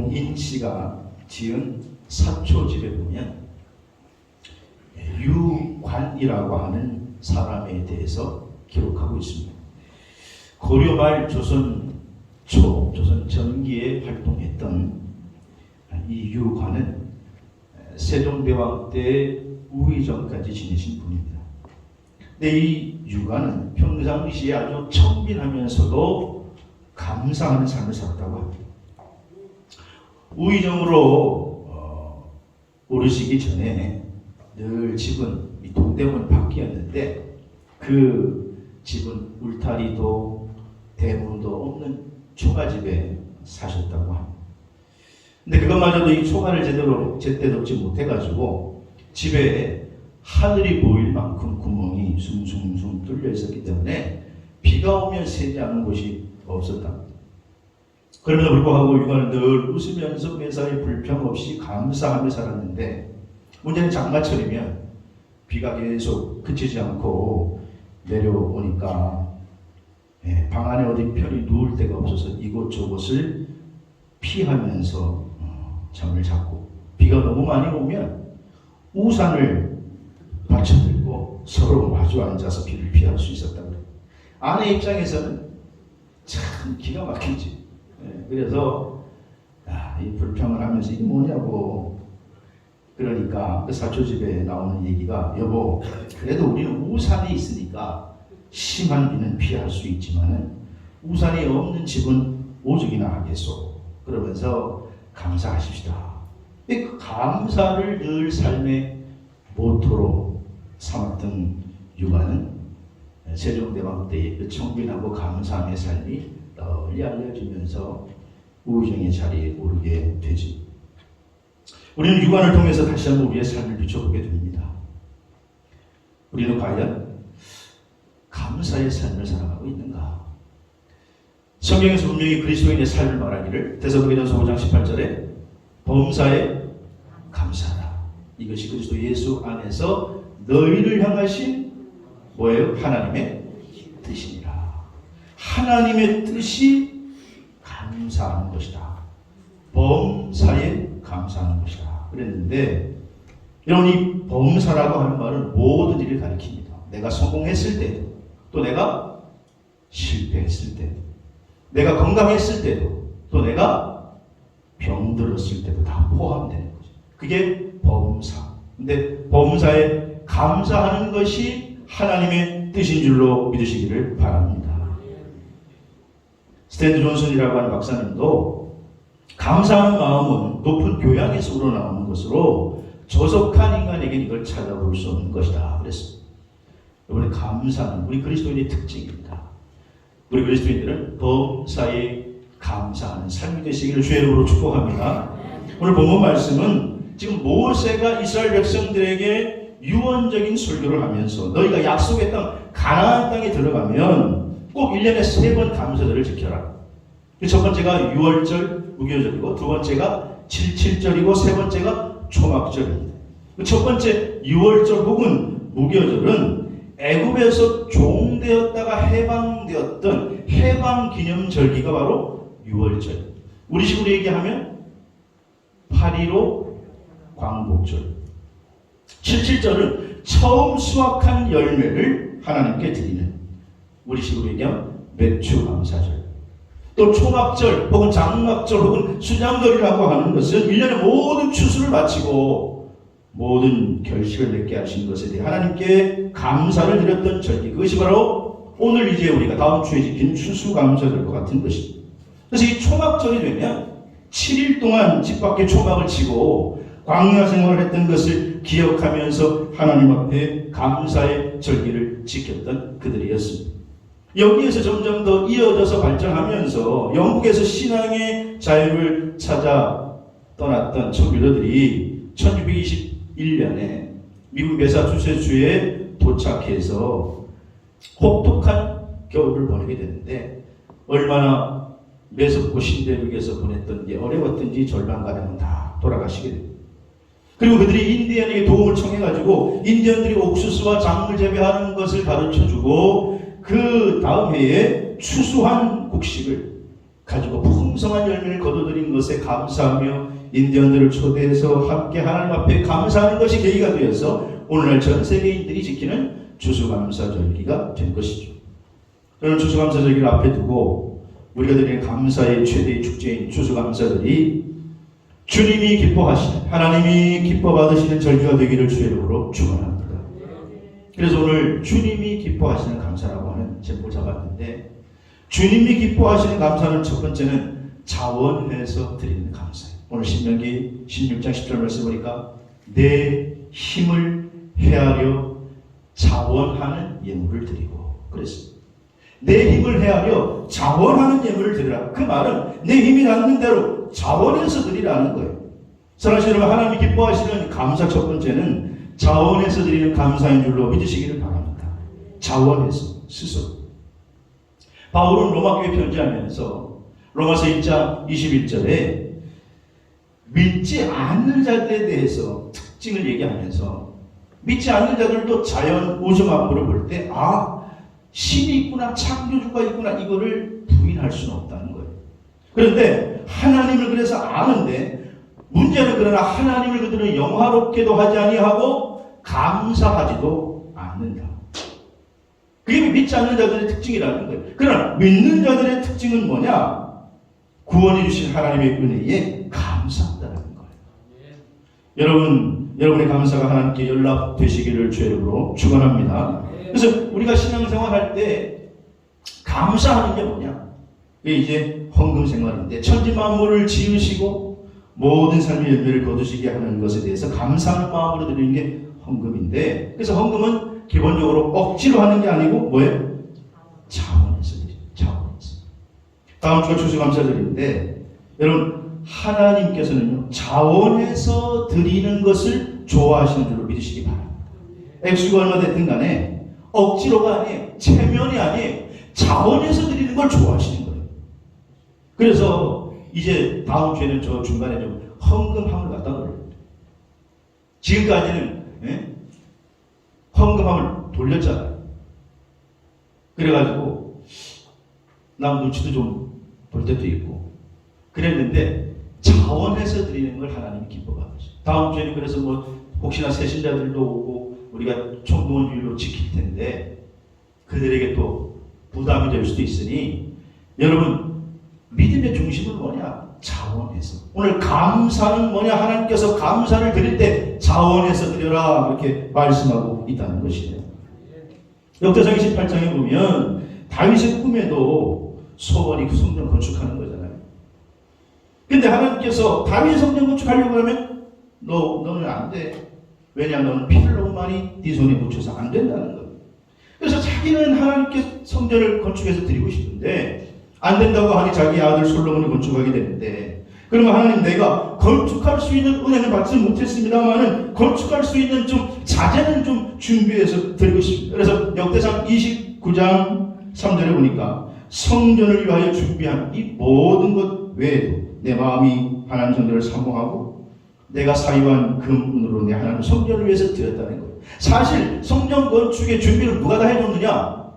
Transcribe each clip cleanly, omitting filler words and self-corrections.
이동인 씨가 지은 사초집에 보면 유관이라고 하는 사람에 대해서 기록하고 있습니다. 고려 말 조선 초, 조선 전기에 활동했던 이 유관은 세종대왕 때 우의정까지 지내신 분입니다. 근데 이 유관은 평상시에 아주 청빈하면서도 감사하는 삶을 살았다고 합니다. 우의정으로 오르시기 전에 늘 집은 이 동대문 밖이었는데 그 집은 울타리도 대문도 없는 초가집에 사셨다고 합니다. 근데 그것마저도 이 초가를 제때 덮지 못해가지고 집에 하늘이 보일 만큼 구멍이 숭숭숭 뚫려 있었기 때문에 비가 오면 새지 않는 곳이 없었다. 그럼에도 불구하고 유관은 늘 웃으면서 매사에 불평 없이 감사하며 살았는데 문제는 장마철이면 비가 계속 그치지 않고 내려오니까 방 안에 어디 편히 누울 데가 없어서 이곳저곳을 피하면서 잠을 잤고, 비가 너무 많이 오면 우산을 받쳐들고 서로 마주 앉아서 비를 피할 수 있었다고 그래요. 아내 입장에서는 참 기가 막히지. 그래서 이 불평을 하면서 이게 뭐냐고. 그러니까 그 사초집에 나오는 얘기가, 여보 그래도 우리는 우산이 있으니까 심한 비는 피할 수 있지만은 우산이 없는 집은 오죽이나 하겠소. 그러면서 감사하십시다. 그 감사를 늘 삶의 모토로 삼았던 유관은 세종대왕 때의 그 청빈하고 감사함의 삶이 널리 알려지면서 우의정의 자리에 오르게 되지. 우리는 유관을 통해서 다시 한번 우리의 삶을 비춰보게 됩니다. 우리는 과연 감사의 삶을 살아가고 있는가? 성경에서 분명히 그리스도인의 삶을 말하기를 데살로니가전서 5장 18절에 범사에 감사하라. 이것이 그리스도 예수 안에서 너희를 향하신 뭐예요? 하나님의 뜻이니라. 하나님의 뜻이 감사하는 것이다. 범사에 감사하는 것이다. 그랬는데 여러분, 이 범사라고 하는 말은 모든 일을 가리킵니다. 내가 성공했을 때도, 또 내가 실패했을 때도, 내가 건강했을 때도, 또 내가 병들었을 때도 다 포함되는 거죠. 그게 범사. 근데 범사에 감사하는 것이 하나님의 뜻인 줄로 믿으시기를 바랍니다. 스탠드 존슨이라고 하는 박사님도 감사하는 마음은 높은 교양에서 우러나오는 것으로 조속한 인간에게 이걸 찾아볼 수 없는 것이다 그랬습니다. 여러분의 감사는 우리 그리스도인의 특징입니다. 우리 그리스도인들은 범사에 감사하는 삶이 되시기를 주의 이름으로 축복합니다. 오늘 본문 말씀은 지금 모세가 이스라엘 백성들에게 유언적인 설교를 하면서 너희가 약속의 땅 가나안 땅에 들어가면 꼭 1년에 3번 감사절을 지켜라. 첫 번째가 유월절 무교절이고, 두 번째가 칠칠절이고, 세 번째가 초막절입니다. 첫 번째 유월절 혹은 무교절은 애굽에서 종되었다가 해방되었던 해방기념절기가 바로 유월절. 우리식으로 얘기하면 8.15 광복절. 칠칠절은 처음 수확한 열매를 하나님께 드리는, 우리식으로 얘기하면 매추감사절. 또 초막절 혹은 장막절 혹은 수장절이라고 하는 것은 1년의 모든 추수를 마치고 모든 결실을 맺게 하신 것에 대해 하나님께 감사를 드렸던 절기, 그것이 바로 오늘 이제 우리가 다음 주에 지킨 추수감사절과 같은 것입니다. 그래서 이 초막절이 되면 7일 동안 집 밖에 초막을 치고 광야 생활을 했던 것을 기억하면서 하나님 앞에 감사의 절기를 지켰던 그들이었습니다. 여기에서 점점 더 이어져서 발전하면서 영국에서 신앙의 자유를 찾아 떠났던 청교도들이 1621년에 미국 매사추세츠주에 도착해서 혹독한 겨울을 보내게 되는데, 얼마나 매섭고 신대륙에서 보냈던 게 어려웠던지 절반가량은 다 돌아가시게 됩니다. 그리고 그들이 인디언에게 도움을 청해가지고 인디언들이 옥수수와 작물 재배하는 것을 가르쳐주고 그 다음 해에 추수한 곡식을 가지고 풍성한 열매를 거둬들인 것에 감사하며 인디언들을 초대해서 함께 하나님 앞에 감사하는 것이 계기가 되어서 오늘날 전 세계인들이 지키는 추수감사절기가 된 것이죠. 저는 추수감사절기를 앞에 두고 우리가 드리는 감사의 최대의 축제인 추수감사절이 주님이 기뻐하시는, 하나님이 기뻐 받으시는 절기가 되기를 주의 이름으로 축원합니다. 그래서 오늘 주님이 기뻐하시는 감사라고 하는 제목을 잡았는데, 주님이 기뻐하시는 감사는 첫 번째는 자원해서 드리는 감사예요. 오늘 신명기 16장 10절 말씀 보니까 내 힘을 헤아려 자원하는 예물을 드리고 그랬습니다. 내 힘을 헤아려 자원하는 예물을 드리라. 그 말은 내 힘이 닿는 대로 자원해서 드리라는 거예요. 사랑하시는 여러분, 하나님이 기뻐하시는 감사 첫 번째는 자원해서 드리는 감사인 줄로 믿으시기를 바랍니다. 자원해서, 스스로. 바울은 로마교회 편지하면서 로마서 1장 21절에 믿지 않는 자들에 대해서 특징을 얘기하면서 믿지 않는 자들도 자연 우주 만물을 볼 때 신이 있구나, 창조주가 있구나, 이거를 부인할 수는 없다는 거예요. 그런데 하나님을 그래서 아는데 문제는 그러나 하나님을 그들은 영화롭게도 하지 아니하고 감사하지도 않는다. 그게 믿지 않는 자들의 특징이라는 거예요. 그러나 믿는 자들의 특징은 뭐냐? 구원해 주신 하나님의 은혜에 감사한다는 거예요. 여러분의 감사가 하나님께 연락되시기를 주의 이름으로 축원합니다. 그래서 우리가 신앙생활 할 때 감사하는 게 뭐냐? 그게 이제 헌금 생활인데, 천지 만물을 지으시고 모든 삶의 열매를 거두시게 하는 것에 대해서 감사하는 마음으로 드리는 게 헌금인데, 그래서 헌금은 기본적으로 억지로 하는 게 아니고 뭐예요? 자원해서 드리죠. 자원해서. 다음 주가 추수감사절인데, 여러분 하나님께서는요 자원해서 드리는 것을 좋아하시는 줄로 믿으시기 바랍니다. 액수가 얼마 됐든 간에 억지로가 아니에요. 체면이 아니에요. 자원해서 드리는 걸 좋아하시는 거예요. 그래서 이제 다음 주에는 저 중간에 좀 헌금함을 갖다 놓으려고. 지금까지는 헌금함을 돌렸잖아요. 그래가지고 남 눈치도 좀 볼 때도 있고 그랬는데, 자원해서 드리는 걸 하나님이 기뻐하시죠. 다음 주에는 그래서 혹시나 새신자들도 오고 우리가 총무원주의로 지킬 텐데 그들에게 또 부담이 될 수도 있으니, 여러분 믿음의 중심은 뭐냐? 자원해서. 오늘 감사는 뭐냐? 하나님께서 감사를 드릴 때 자원해서 드려라, 이렇게 말씀하고 있다는 것이에요. 역대상 28장에 보면 다윗의 꿈에도 소원이 그 성전 건축하는 거잖아요. 근데 하나님께서 다윗의 성전 건축하려고 하면 너는 안 돼. 왜냐하면 너는 피를 너무 많이 네 손에 묻혀서 안 된다는 거예요. 그래서 자기는 하나님께 성전을 건축해서 드리고 싶은데 안 된다고 하니 자기 아들 솔로몬이 건축하게 되는데, 그러면 하나님, 내가 건축할 수 있는 은혜는 받지 못했습니다만은 건축할 수 있는 좀 자재는 좀 준비해서 드리고 싶습니다. 그래서 역대상 29장 3절에 보니까 성전을 위하여 준비한 이 모든 것 외에도 내 마음이 하나님 성전을 사모하고 내가 사유한 금은으로 내 하나님 성전을 위해서 드렸다는 거예요. 사실 성전 건축의 준비를 누가 다 해줬느냐?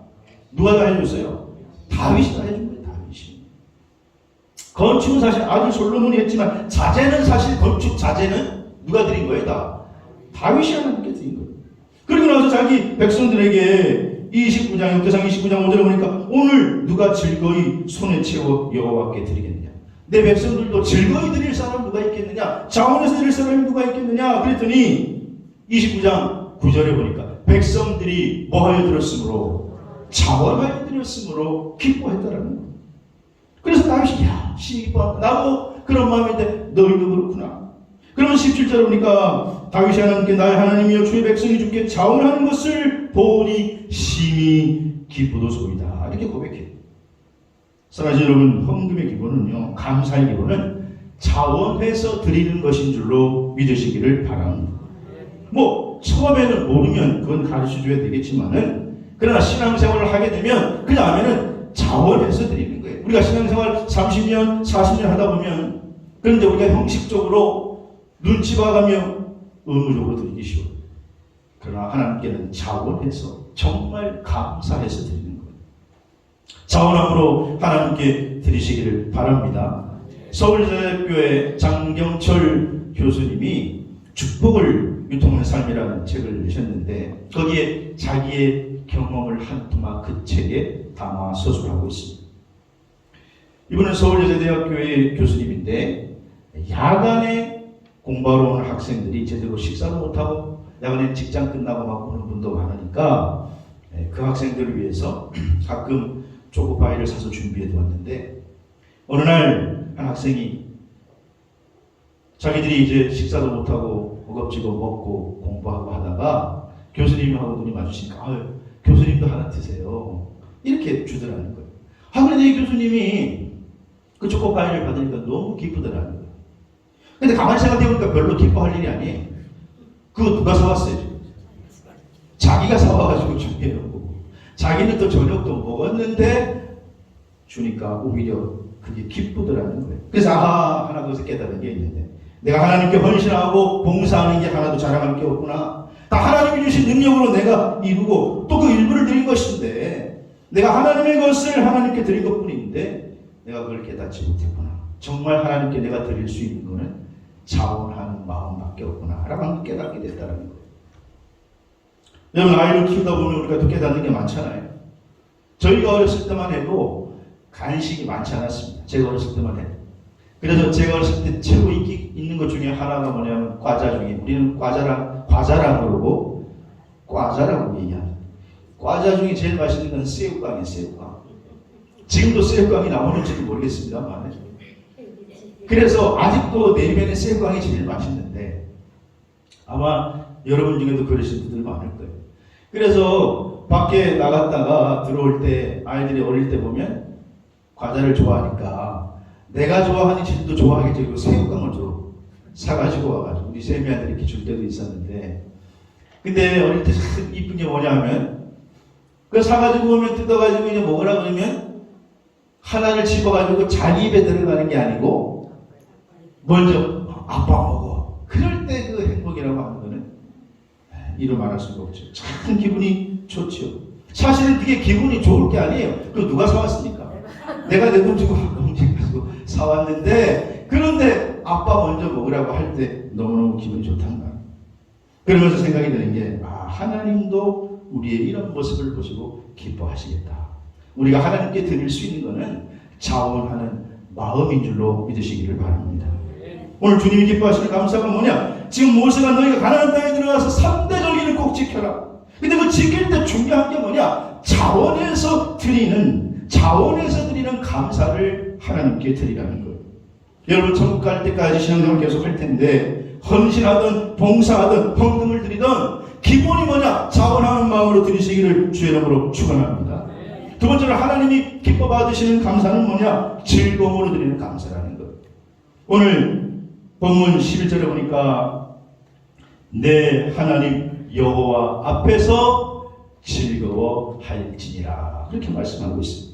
누가 다 해줬어요? 다윗이 다 해준 거예요. 다윗이. 건축은 사실 아들 솔로몬이 했지만 자재는 사실 건축 자재는 누가 드린 거예요? 다 다윗이 하나님께 드린 거예요. 그리고 나서 자기 백성들에게 29장, 역대상 29장 5절에 보니까 오늘 누가 즐거이 손에 채워 여호와께 드리겠느냐? 내 백성들도 즐거이 드릴 사람 누가 있겠느냐? 자원해서 드릴 사람이 누가 있겠느냐? 그랬더니 29장 9절에 보니까 백성들이 뭐하여 들었으므로? 자원하여 드렸으므로 기뻐했다라는 거예요. 그래서 다윗이 신이 기뻐한다. 나도 그런 마음인데 너희도 그렇구나. 그러면 17절에 보니까 다윗이 하나님께 나의 하나님이여 주의 백성이 주께 자원하는 것을 보니 심히 기쁘도소이다, 이렇게 고백해요. 사랑하는 여러분, 헌금의 기본은요, 감사의 기본은 자원해서 드리는 것인 줄로 믿으시기를 바랍니다. 처음에는 모르면 그건 가르쳐줘야 되겠지만은, 그러나 신앙생활을 하게 되면 그 다음에는 자원해서 드리는 거예요. 우리가 신앙생활 30년, 40년 하다 보면, 그런데 우리가 형식적으로 눈치 봐가며 의무적으로 드리기 쉬워요. 그러나 하나님께는 자원해서 정말 감사해서 드리는 거예요. 자원함으로 하나님께 드리시기를 바랍니다. 서울제자교회 장경철 교수님이 축복을 유통하는 삶이라는 책을 내셨는데 거기에 자기의 경험을 한 토막 그 책에 담아 서술하고 있습니다. 이분은 서울제자대학교의 교수님인데 야간에 공부하러 오는 학생들이 제대로 식사도 못하고 야간에 직장 끝나고 막 오는 분도 많으니까 그 학생들을 위해서 가끔 초코파이를 사서 준비해 두었는데 어느 날 한 학생이 자기들이 이제 식사도 못하고 허겁지겁 먹고 공부하고 하다가 교수님하고 눈이 마주치니까 교수님도 하나 드세요 이렇게 주더라는 거예요. 그런데 이 교수님이 그 초코파이를 받으니까 너무 기쁘더라는 거예요. 근데 가만히 생각해보니까 별로 기뻐할 일이 아니에요. 그거 누가 사왔어요? 자기가 사와가지고 준비해놓고 자기는 또 저녁도 먹었는데 주니까 오히려 그게 기쁘더라는 거예요. 그래서 하나 거기서 깨달은 게 있는데 내가 하나님께 헌신하고 봉사하는 게 하나도 자랑할 게 없구나. 다 하나님이 주신 능력으로 내가 이루고 또 그 일부를 드린 것인데 내가 하나님의 것을 하나님께 드린 것뿐인데 내가 그걸 깨닫지 못했구나. 정말 하나님께 내가 드릴 수 있는 거는 자원하는 마음밖에 없구나 라고 깨닫게 됐다는 거예요. 여러분 아이를 키우다 보면 우리가 또 깨닫는 게 많잖아요. 저희가 어렸을 때만 해도 간식이 많지 않았습니다. 제가 어렸을 때만 해도. 그래서 제가 어렸을 때 최고 인기 있는 것 중에 하나가 뭐냐면 과자 중에 우리는 과자라고 그러고 과자라고 얘기합니다. 과자 중에 제일 맛있는 건 새우깡이에요. 새우깡. 지금도 새우깡이 나오는지도 모르겠습니다만 그래서 아직도 내 입에는 새우깡이 제일 맛있는데 아마 여러분 중에도 그러신 분들 많을 거예요. 그래서 밖에 나갔다가 들어올 때 아이들이 어릴 때 보면 과자를 좋아하니까 내가 좋아하는 친구도 좋아하겠죠. 그리고 새우깡을 좀 사가지고 와가지고 우리 세미아들이 이렇게 줄 때도 있었는데 근데 어릴 때 참 이쁜 게 뭐냐 하면 그거 사가지고 오면 뜯어가지고 이제 먹으라 그러면 하나를 집어가지고 자기 입에 들어가는 게 아니고 먼저 아빠 먹어. 그럴 때 그 행복이라고 하는 거는 이루 말할 수가 없죠. 참 기분이 좋죠. 사실은 그게 기분이 좋을 게 아니에요. 그거 누가 사왔습니까? 내가 내 돈 주고 가지고 사왔는데 그런데 아빠 먼저 먹으라고 할 때 너무너무 기분이 좋단 말이에요. 그러면서 생각이 드는 게 하나님도 우리의 이런 모습을 보시고 기뻐하시겠다. 우리가 하나님께 드릴 수 있는 것은 자원하는 마음인 줄로 믿으시기를 바랍니다. 오늘 주님이 기뻐하시는 감사가 뭐냐? 지금 모세가 너희가 가나안 땅에 들어가서 3대 절기를 꼭 지켜라. 근데 그 지킬 때 중요한 게 뭐냐? 자원에서 드리는 감사를 하나님께 드리라는 거예요. 여러분 천국 갈 때까지 신앙생활 계속 할 텐데 헌신하든 봉사하든 헌금을 드리든 기본이 뭐냐? 자원하는 마음으로 드리시기를 주의 이름으로 축원합니다. 두 번째로 하나님이 기뻐 받으시는 감사는 뭐냐? 즐거움으로 드리는 감사라는 거예요. 오늘 본문 11절에 보니까 내 하나님 여호와 앞에서 즐거워할지니라 그렇게 말씀하고 있습니다.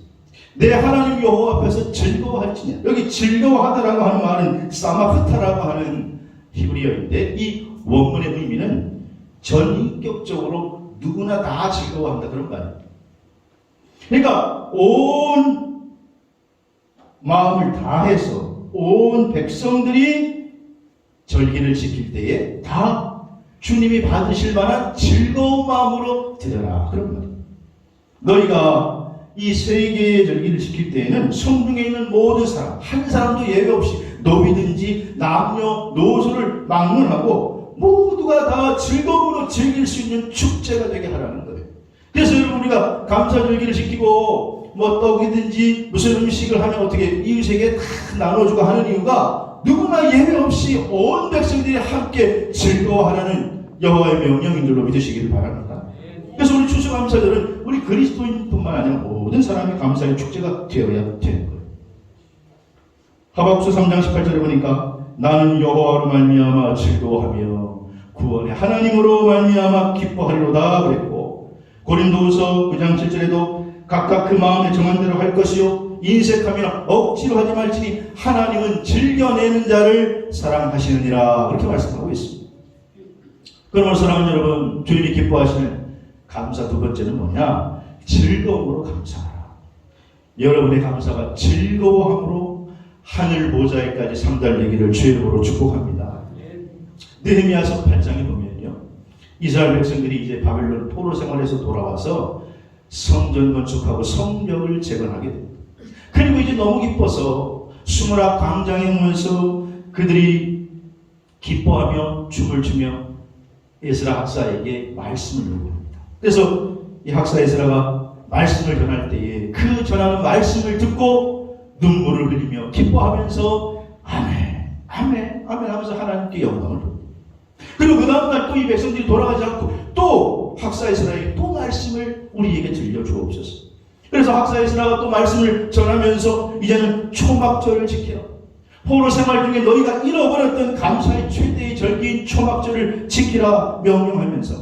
내 하나님 여호와 앞에서 즐거워할지니라. 여기 즐거워하다라고 하는 말은 사마흐타라고 하는 히브리어인데 이 원문의 의미는 전인격적으로 누구나 다 즐거워한다 그런 거 아닙니까? 그러니까 온 마음을 다해서 온 백성들이 절기를 지킬 때에 다 주님이 받으실 만한 즐거운 마음으로 드려라 그런 말이에요. 너희가 이 세 개의 절기를 지킬 때에는 성중에 있는 모든 사람 한 사람도 예외 없이 노비든지 남녀 노소를 막론하고 모두가 다 즐거움으로 즐길 수 있는 축제가 되게 하라는 거예요. 그래서 여러분 우리가 감사절기를 지키고 뭐 떡이든지 무슨 음식을 하면 어떻게 이웃에게 다 나눠주고 하는 이유가 누구나 예외 없이 온 백성들이 함께 즐거워하라는 여호와의 명령인 줄로 믿으시기를 바랍니다. 그래서 우리 추수감사절은 우리 그리스도인뿐만 아니라 모든 사람의 감사의 축제가 되어야 되는 거예요. 하박국서 3장 18절에 보니까 나는 여호와로 말미암아 즐거워하며 구원의 하나님으로 말미암아 기뻐하리로다 그랬고 고린도후서 9장 7절에도 각각 그 마음에 정한 대로 할 것이요 인색하며 억지로 하지 말지니 하나님은 즐겨내는 자를 사랑하시느니라 그렇게 말씀하고 있습니다. 그러므로 사랑하는 여러분 주님이 기뻐하시는 감사 두 번째는 뭐냐? 즐거움으로 감사하라. 여러분의 감사가 즐거워함으로 하늘 보좌에까지 상달되기를 주의 이름으로 축복합니다. 느헤미야서 8장에 보면요, 이스라엘 백성들이 이제 바벨론 포로 생활에서 돌아와서 성전 건축하고 성벽을 재건하게 됩니다. 그리고 이제 너무 기뻐서 수므라 광장에 오면서 그들이 기뻐하며 춤을 추며 에스라 학사에게 말씀을 요구합니다. 그래서 이 학사 에스라가 말씀을 전할 때에 그 전하는 말씀을 듣고 눈물을 흘리며 기뻐하면서 아멘, 아멘, 아멘 하면서 하나님께 영광을 돌립니다. 그리고 그 다음날 또 이 백성들이 돌아가지 않고 또 학사 에스라에게 또 말씀을 우리에게 들려주옵소서. 그래서 학사 에스라가 또 말씀을 전하면서 이제는 초막절을 지켜 포로 생활 중에 너희가 잃어버렸던 감사의 최대의 절기인 초막절을 지키라 명령하면서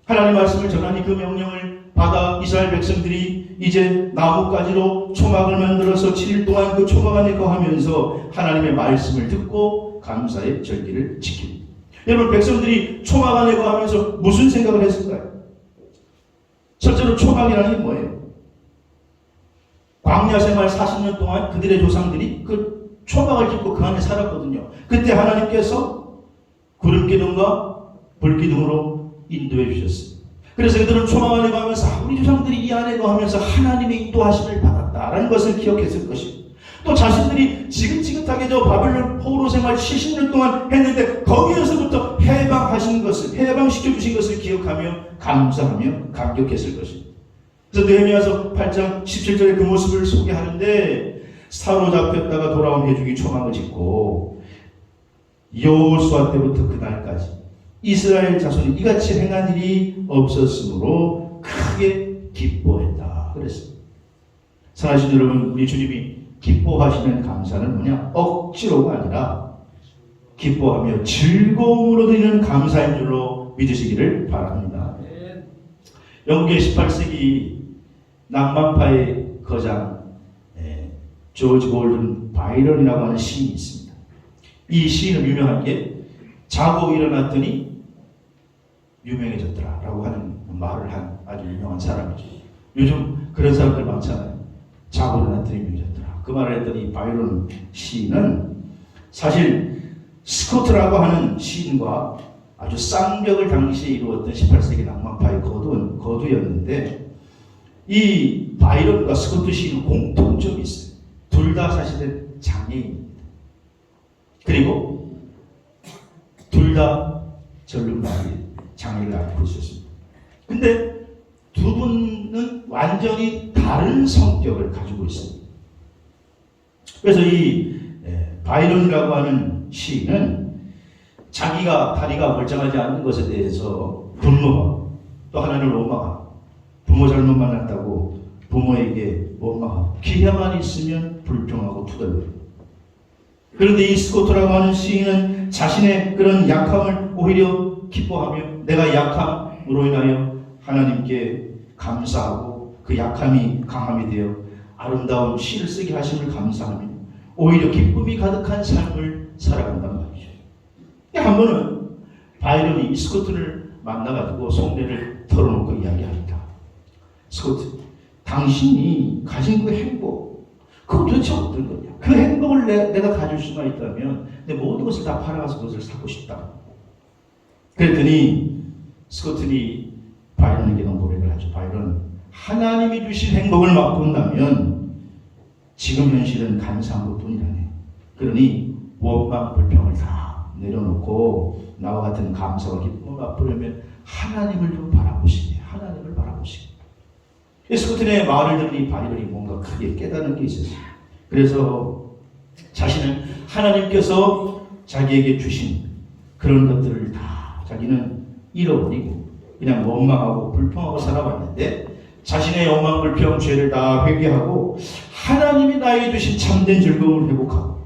하나님 말씀을 전하니 그 명령을 받아 이스라엘 백성들이 이제 나뭇가지로 초막을 만들어서 7일 동안 그 초막 안에 거하면서 하나님의 말씀을 듣고 감사의 절기를 지킵니다. 여러분, 백성들이 초막 안에 거하면서 무슨 생각을 했을까요? 첫째로 초막이라는 게 뭐예요? 광야 생활 40년 동안 그들의 조상들이 그 초막을 짓고 그 안에 살았거든요. 그때 하나님께서 구름기둥과 불기둥으로 인도해 주셨어요. 그래서 그들은 초막 안에 거하면서 우리 조상들이 이 안에 거하면서 하나님의 인도하심을 받았다라는 것을 기억했을 것이고, 또 자신들이 지긋지긋하게 저 바벨론 포로 생활 70년 동안 했는데 거기에서부터 해방하신 것을, 해방시켜 주신 것을 기억하며 감사하며 감격했을 것입니다. 그래서 느헤미야서 8장 17절에 그 모습을 소개하는데, 사로잡혔다가 돌아온 회중이 초막을 짓고 여호수아 때부터 그날까지 이스라엘 자손이 이같이 행한 일이 없었으므로 크게 기뻐했다 그랬습니다. 사랑하시는 여러분, 우리 주님이 기뻐하시는 감사는 뭐냐? 억지로가 아니라 기뻐하며 즐거움으로 드리는 감사인 줄로 믿으시기를 바랍니다. 영국의 18세기 낭만파의 거장 조지 골든 바이런이라고 하는 시인이 있습니다. 이 시인은 유명한 게 자고 일어났더니 유명해졌더라라고 하는 말을 한 아주 유명한 사람이죠. 요즘 그런 사람들 많잖아요. 자고 일어났더니 유명해졌더라. 그 말을 했더니 바이런 시인은 사실 스코트라고 하는 시인과 아주 쌍벽을 당시에 이루었던 18세기 낭만파의 거두였는데, 이 바이런과 스코트 시인은 공통점이 있어요. 둘 다 사실은 장애인입니다. 그리고 둘 다 절름발이 장애를 앓고 있었습니다. 근데 두 분은 완전히 다른 성격을 가지고 있습니다. 그래서 이 바이런이라고 하는 시인은 자기가 다리가 멀쩡하지 않는 것에 대해서 분노하고, 또 하나님을 원망하고, 부모 잘못 만났다고 부모에게 원망하고, 기회만 있으면 불평하고 투덜거리고. 그런데 이 스코트라고 하는 시인은 자신의 그런 약함을 오히려 기뻐하며 내가 약함으로 인하여 하나님께 감사하고 그 약함이 강함이 되어 아름다운 시를 쓰게 하심을 감사하며 오히려 기쁨이 가득한 삶을 살아간단 말이죠. 한 번은 바이런이 스코트를 만나가지고 속내를 털어놓고 이야기합니다. 스코트, 당신이 가진 그 행복, 그거 도대체 어떤 거냐? 그 행복을 내가 가질 수만 있다면 내 모든 것을 다 팔아가서 그것을 사고 싶다. 그랬더니 스코트니 바이런에게 고백을 하죠. 바이런, 하나님이 주신 행복을 맛본다면 지금 현실은 감사한 것뿐이라네. 그러니 원망 불평을 다 내려놓고 나와 같은 감사와 기쁨을 맛보려면 하나님을 좀 바라보시네. 하나님을 바라보시네. 스코트의 말을 들으니 바이런이 뭔가 크게 깨달은 게 있었어요. 그래서 자신은 하나님께서 자기에게 주신 그런 것들을 다 자기는 잃어버리고 그냥 원망하고 불평하고 살아왔는데, 자신의 원망 불평 죄를 다 회개하고 하나님이 나에게 주신 참된 즐거움을 회복하고,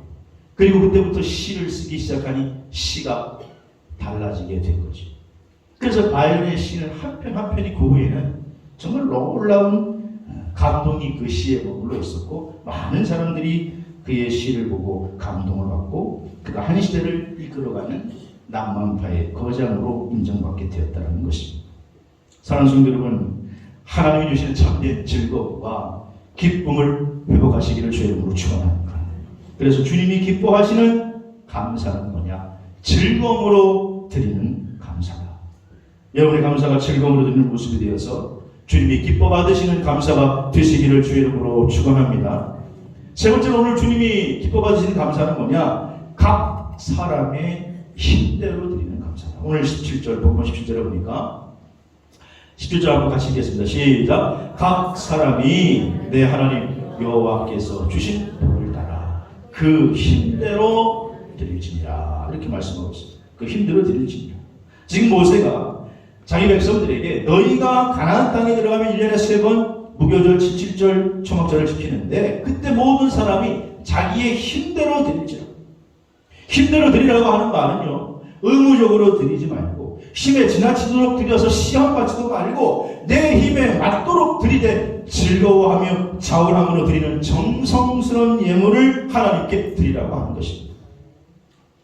그리고 그때부터 시를 쓰기 시작하니 시가 달라지게 된 거죠. 그래서 바이런의 시는 한 편 한 편이 그 후에는 정말 놀라운 감동이 그 시에 머물러 있었고, 많은 사람들이 그의 시를 보고 감동을 받고 그가 한 시대를 이끌어가는 낭만파의 거장으로 인정받게 되었다는 것입니다. 사랑하는 성도 여러분, 하나님이 주시는 참된 즐거움과 기쁨을 회복하시기를 주의 이름으로 축원합니다. 그래서 주님이 기뻐하시는 감사는 뭐냐? 즐거움으로 드리는 감사다. 여러분의 감사가 즐거움으로 드리는 모습이 되어서 주님이 기뻐 받으시는 감사가 되시기를 주의 이름으로 축원합니다. 세 번째로 오늘 주님이 기뻐 받으시는 감사는 뭐냐? 각 사람의 힘대로 드리는 감사다. 오늘 17절 본문 17절에 보니까 17절 한번 같이 읽겠습니다. 시작. 각 사람이 내 하나님 여호와께서 주신 복을 따라 그 힘대로 드릴지니라. 이렇게 말씀하고 있습니다. 그 힘대로 드릴지니라. 지금 모세가 자기 백성들에게 너희가 가나안 땅에 들어가면 1년에 3번 무교절, 77절, 초막절을 지키는데 그때 모든 사람이 자기의 힘대로 드릴지라. 힘대로 드리라고 하는 말은요, 의무적으로 드리지 말고 힘에 지나치도록 드려서 시험받지도 말고 내 힘에 맞도록 드리되 즐거워하며 자원함으로 드리는 정성스러운 예물을 하나님께 드리라고 하는 것입니다.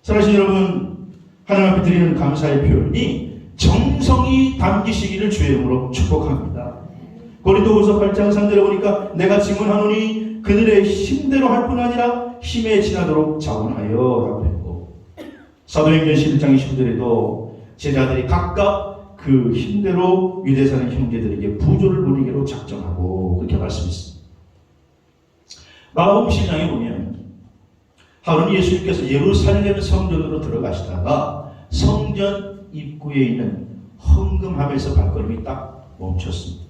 사랑하신 여러분, 하나님 앞에 드리는 감사의 표현이 정성이 담기시기를 주의 이름으로 축복합니다. 고린도후서 8장 3절에 보니까 내가 증언하노니 그들의 힘대로 할 뿐 아니라 힘에 지나도록 자원하여 라고 했고, 사도행전 11장 29절에도 제자들이 각각 그 힘대로 유대 사는 형제들에게 부조를 보내기로 작정하고 그렇게 말씀했습니다. 마가복음 12장에 보면 하루는 예수님께서 예루살렘 성전으로 들어가시다가 성전 입구에 있는 헌금함에서 발걸음이 딱 멈췄습니다.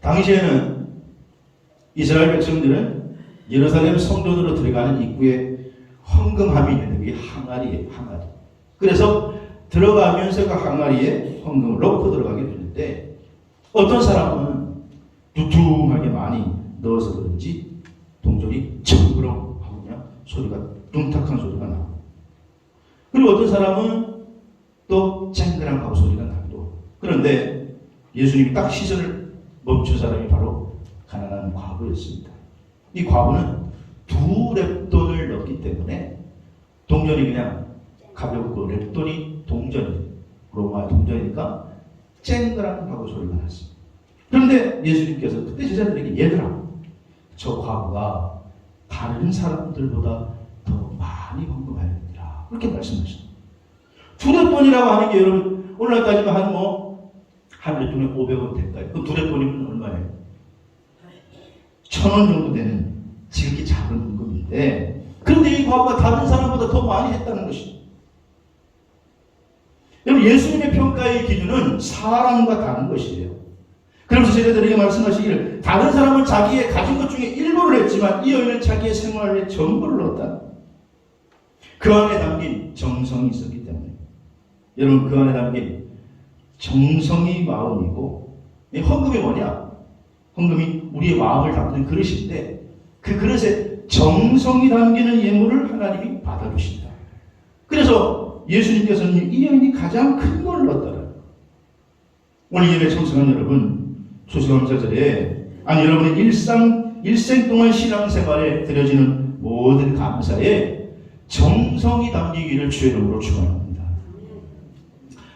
당시에는 이스라엘 백성들은 예루살렘 성전으로 들어가는 입구에 헌금함이 있는데 그게 항아리예요. 항아리. 그래서 들어가면서 그 항아리에 헌금을 넣고 들어가게 되는데 어떤 사람은 두툼하게 많이 넣어서 그런지 동전이 정그렁 하고 그냥 소리가 뚱탁한 소리가 나고, 그리고 어떤 사람은 또 쨍그랑 하고 소리가 나고. 그런데 예수님이 딱 시선을 멈춘 사람이 바로 가난한 과부였습니다. 이 과부는 2렙돈을 넣었기 때문에 동전이 그냥 가볍고 렙돈이 동전이 로마 동전이니까 쨍그랑 하고 소리가 났습니다. 그런데 예수님께서 그때 제자들에게 얘들아, 저 과부가 다른 사람들보다 더 많이 헌금해야 됩니다. 그렇게 말씀하셨습니다. 2렙돈이라고 하는 게 여러분 오늘날 따지면 한 렙돈에 500원 될까요? 그 2렙돈이면 얼마예요? 1,000원 정도 되는 지극히 작은 헌금인데, 그런데 이 과부가 다른 사람보다 더 많이 했다는 것입니다. 여러분, 예수님의 평가의 기준은 사람과 다른 것이에요. 그러면서 제자들에게 말씀하시기를 다른 사람은 자기의 가진 것 중에 일부를 했지만 이 여인은 자기의 생활의 전부를 넣었다. 그 안에 담긴 정성이 있었기 때문에. 여러분, 그 안에 담긴 정성이 마음이고, 이 헌금이 뭐냐? 헌금이 우리의 마음을 담는 그릇인데 그 그릇에 정성이 담기는 예물을 하나님이 받아주신다. 그래서 예수님께서는 이 여인이 가장 큰 걸 넣었다. 오늘 예배 청소한 여러분, 추수감사절에 여러분의 일생 동안 신앙생활에 드려지는 모든 감사에 정성이 담기기를 주의 이름으로 축원합니다.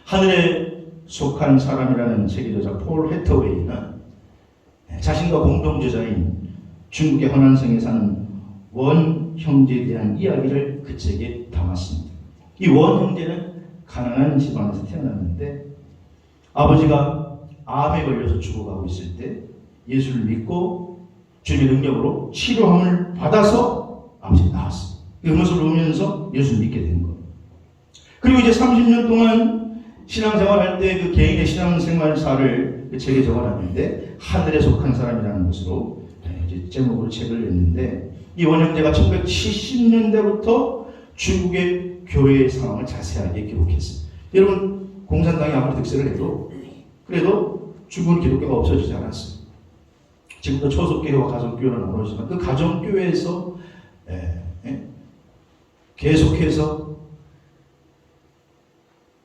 하늘에 속한 사람이라는 세계저자 폴 해터웨이는 자신과 공동저자인 중국의 허난성에 사는 원 형제에 대한 이야기를 그 책에 담았습니다. 이 원 형제는 가난한 집안에서 태어났는데 아버지가 암에 걸려서 죽어가고 있을 때 예수를 믿고 주님의 능력으로 치료함을 받아서 아버지가 나왔습니다. 그 모습을 보면서 예수를 믿게 된 거예요. 그리고 이제 30년 동안 신앙생활할 때 그 개인의 신앙생활사를 그 책에 적어놨는데 하늘에 속한 사람이라는 것으로 이제 제목으로 책을 냈는데, 이 원형제가 1970년대부터 중국의 교회의 상황을 자세하게 기록했습니다. 여러분, 공산당이 아무리 득세를 해도 그래도 중국은 기독교가 없어지지 않았습니다. 지금도 초속교회와 가정교회는 나누지만 그 가정교회에서 계속해서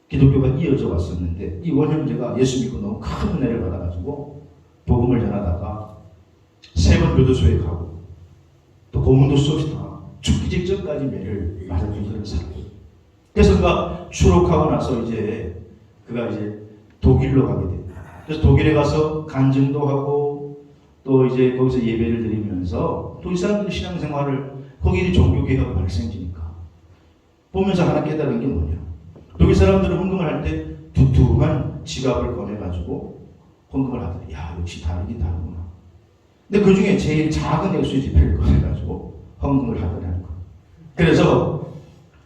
기독교가 이어져 왔었는데, 이 원형제가 예수 믿고 너무 큰 은혜를 받아가지고 복음을 전하다가 3번 교도소에 가고 또 고문도 수없이 당하고 죽기 직전까지 매를 맞았던 그런 사람이에요. 그래서 그가 추록하고 나서 그가 독일로 가게 됩니다. 그래서 독일에 가서 간증도 하고 또 이제 거기서 예배를 드리면서 또 이 사람들의 신앙생활을 거기 종교개혁 발생지니까 보면서 하나 깨달은 게 뭐냐. 독일 사람들은 헌금을 할 때 두툼한 지갑을 꺼내가지고 헌금을 하더니 야 역시 다르긴 다르구나. 근데 그 중에 제일 작은 액수의 지폐를 꺼내가지고 헌금을 하더라는 거. 그래서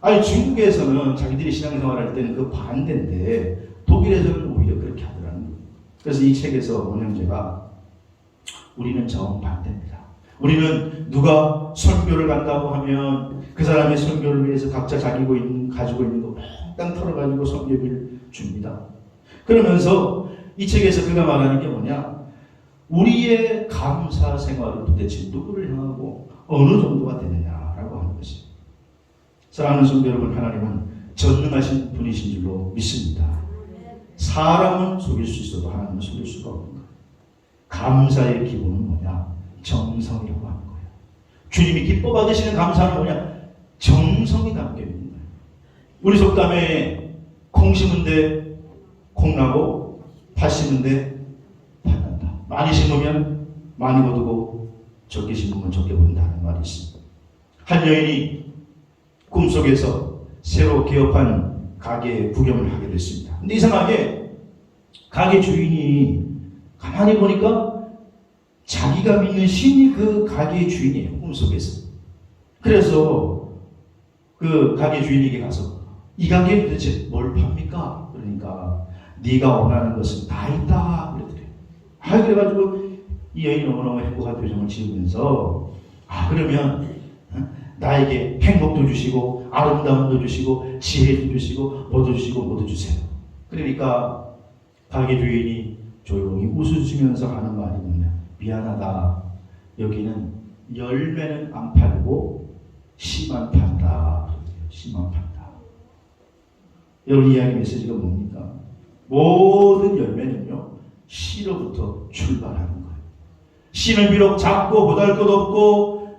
아니 중국에서는 자기들이 신앙생활 할 때는 그 반대인데 독일에서는 오히려 그렇게 하더라는 거예요. 그래서 이 책에서 원형제가 우리는 정반대입니다. 우리는 누가 선교를 간다고 하면 그 사람의 선교를 위해서 각자 가지고 있는 거 몽땅 털어가지고 선교비를 줍니다. 그러면서 이 책에서 그가 말하는 게 뭐냐? 우리의 감사 생활은 도대체 누구를 향하고 어느 정도가 되느냐라고 하는 것이. 사랑하는 성도 여러분, 하나님은 전능하신 분이신 줄로 믿습니다. 사람은 속일 수 있어도 하나님은 속일 수가 없는 거예요. 감사의 기본은 뭐냐? 정성이라고 하는 거예요. 주님이 기뻐 받으시는 감사는 뭐냐? 정성이 담겨 있는 거예요. 우리 속담에 콩 심은 데 콩 나고 팥 심은 데 팥 난다. 많이 심으면 많이 거두고 적게 심으면 적게 거둔다는 말이 있습니다. 한 여인이 꿈속에서 새로 개업한 가게에 구경을 하게 됐습니다. 근데 이상하게 가게 주인이 가만히 보니까 자기가 믿는 신이 그 가게의 주인이에요. 꿈속에서. 그래서 그 가게 주인에게 가서 이 가게는 도대체 뭘 팝니까? 그러니까 네가 원하는 것은 다 있다 그러더래요. 그래가지고 이 여인이 너무너무 행복한 표정을 지으면서 그러면 나에게 행복도 주시고 아름다움도 주시고 지혜도 주시고 뭐도 주시고 뭐도 주세요. 그러니까 가게 주인이 조용히 웃으시면서 하는 말이 뭐냐. 미안하다. 여기는 열매는 안 팔고 씨만 판다. 씨만 판다. 여러분 이야기 메시지가 뭡니까? 모든 열매는요. 씨로부터 출발하는 거예요. 씨는 비록 작고 보잘것없고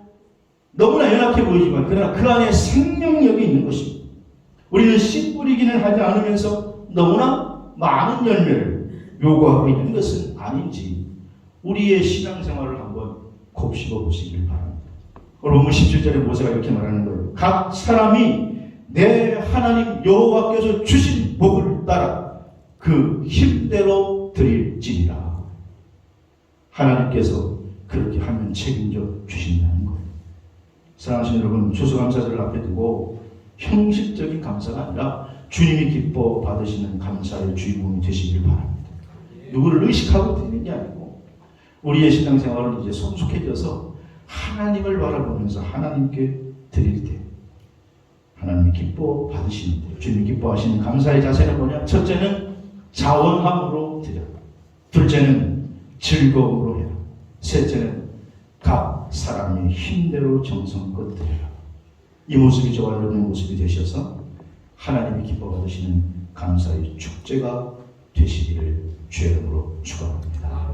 너무나 연약해 보이지만 그러나 그 안에 생명력이 있는 것입니다. 우리는 씨 뿌리기는 하지 않으면서 너무나 많은 열매를 요구하고 있는 것은 아닌지 우리의 신앙생활을 한번 곱씹어 보시길 바랍니다. 오늘 본문 17절에 모세가 이렇게 말하는 거예요. 각 사람이 내 하나님 여호와께서 주신 복을 따라 그 힘대로 드릴지니라. 하나님께서 그렇게 하면 책임져 주신다는 거예요. 사랑하시는 여러분, 추수감사절을 앞에 두고 형식적인 감사가 아니라 주님이 기뻐 받으시는 감사의 주인공이 되시길 바랍니다. 누구를 의식하고 드리는 게 아니고 우리의 신앙생활은 이제 성숙해져서 하나님을 바라보면서 하나님께 드릴 때 하나님이 기뻐 받으시는데 주님이 기뻐하시는 감사의 자세는 뭐냐? 첫째는 자원함으로 드려. 둘째는 즐거움으로 해라. 셋째는 각 사람의 힘대로 정성껏 드려라. 이 모습이 저와 여러분의 모습이 되셔서 하나님이 기뻐 받으시는 감사의 축제가 되시기를 주의 이름으로 축원합니다.